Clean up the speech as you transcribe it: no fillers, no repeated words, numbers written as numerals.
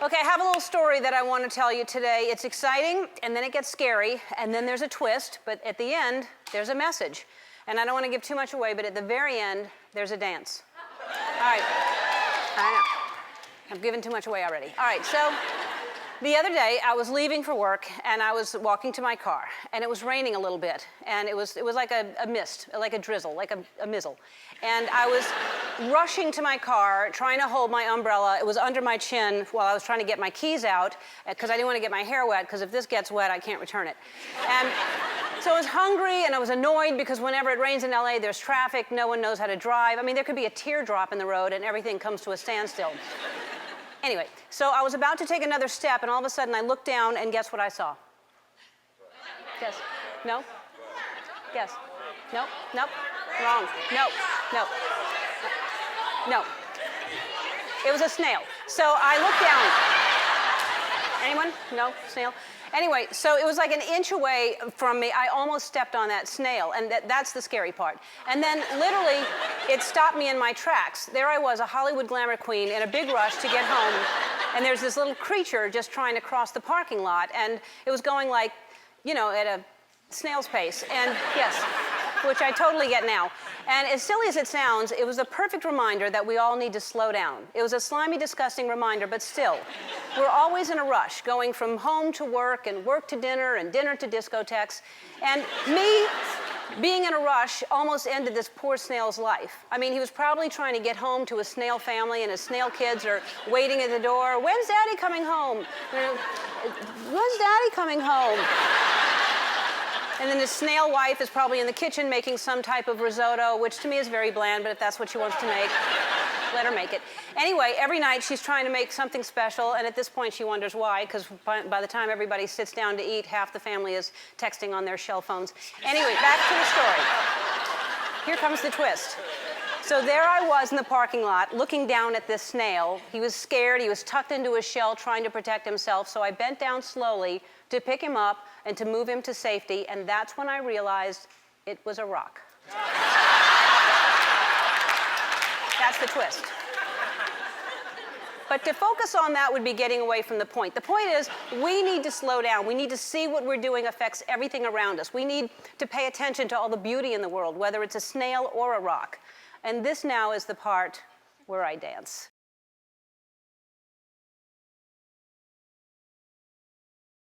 Okay, I have a little story that I want to tell you today. It's exciting, and then it gets scary, and then there's a twist, but at the end, there's a message. And I don't want to give too much away, but at the very end, there's a dance. All right. I know. I've given too much away already. All right, so the other day, I was leaving for work, and I was walking to my car, and it was raining a little bit, and it was like a mist, like a drizzle, like a mizzle. And I was rushing to my car, trying to hold my umbrella. It was under my chin while I was trying to get my keys out, because I didn't want to get my hair wet, because if this gets wet, I can't return it. And so I was hungry, and I was annoyed, because whenever it rains in LA, there's traffic, no one knows how to drive. I mean, there could be a teardrop in the road, and everything comes to a standstill. Anyway, so I was about to take another step, and all of a sudden I looked down, and guess what I saw? Guess. No? Guess. Nope. Nope. Wrong. Nope. Nope. No. It was a snail. So I looked down. Anyone? No? Snail? Anyway, so it was like an inch away from me. I almost stepped on that snail, and that's the scary part. And then literally, it stopped me in my tracks. There I was, a Hollywood glamour queen in a big rush to get home, and there's this little creature just trying to cross the parking lot, and it was going like, you know, at a snail's pace. And yes, which I totally get now. And as silly as it sounds, it was a perfect reminder that we all need to slow down. It was a slimy, disgusting reminder, but still, we're always in a rush, going from home to work and work to dinner and dinner to discotheques. And me being in a rush almost ended this poor snail's life. I mean, he was probably trying to get home to his snail family, and his snail kids are waiting at the door. When's Daddy coming home? You know, when's Daddy coming home? And then his snail wife is probably in the kitchen making some type of risotto, which to me is very bland, but if that's what she wants to make, let her make it. Anyway, every night she's trying to make something special, and at this point she wonders why, because by the time everybody sits down to eat, half the family is texting on their shell phones. Anyway, back to the story. Here comes the twist. So there I was in the parking lot, looking down at this snail. He was scared. He was tucked into his shell, trying to protect himself. So I bent down slowly to pick him up and to move him to safety, and that's when I realized it was a rock. That's the twist. But to focus on that would be getting away from the point. The point is, we need to slow down. We need to see what we're doing affects everything around us. We need to pay attention to all the beauty in the world, whether it's a snail or a rock. And this now is the part where I dance.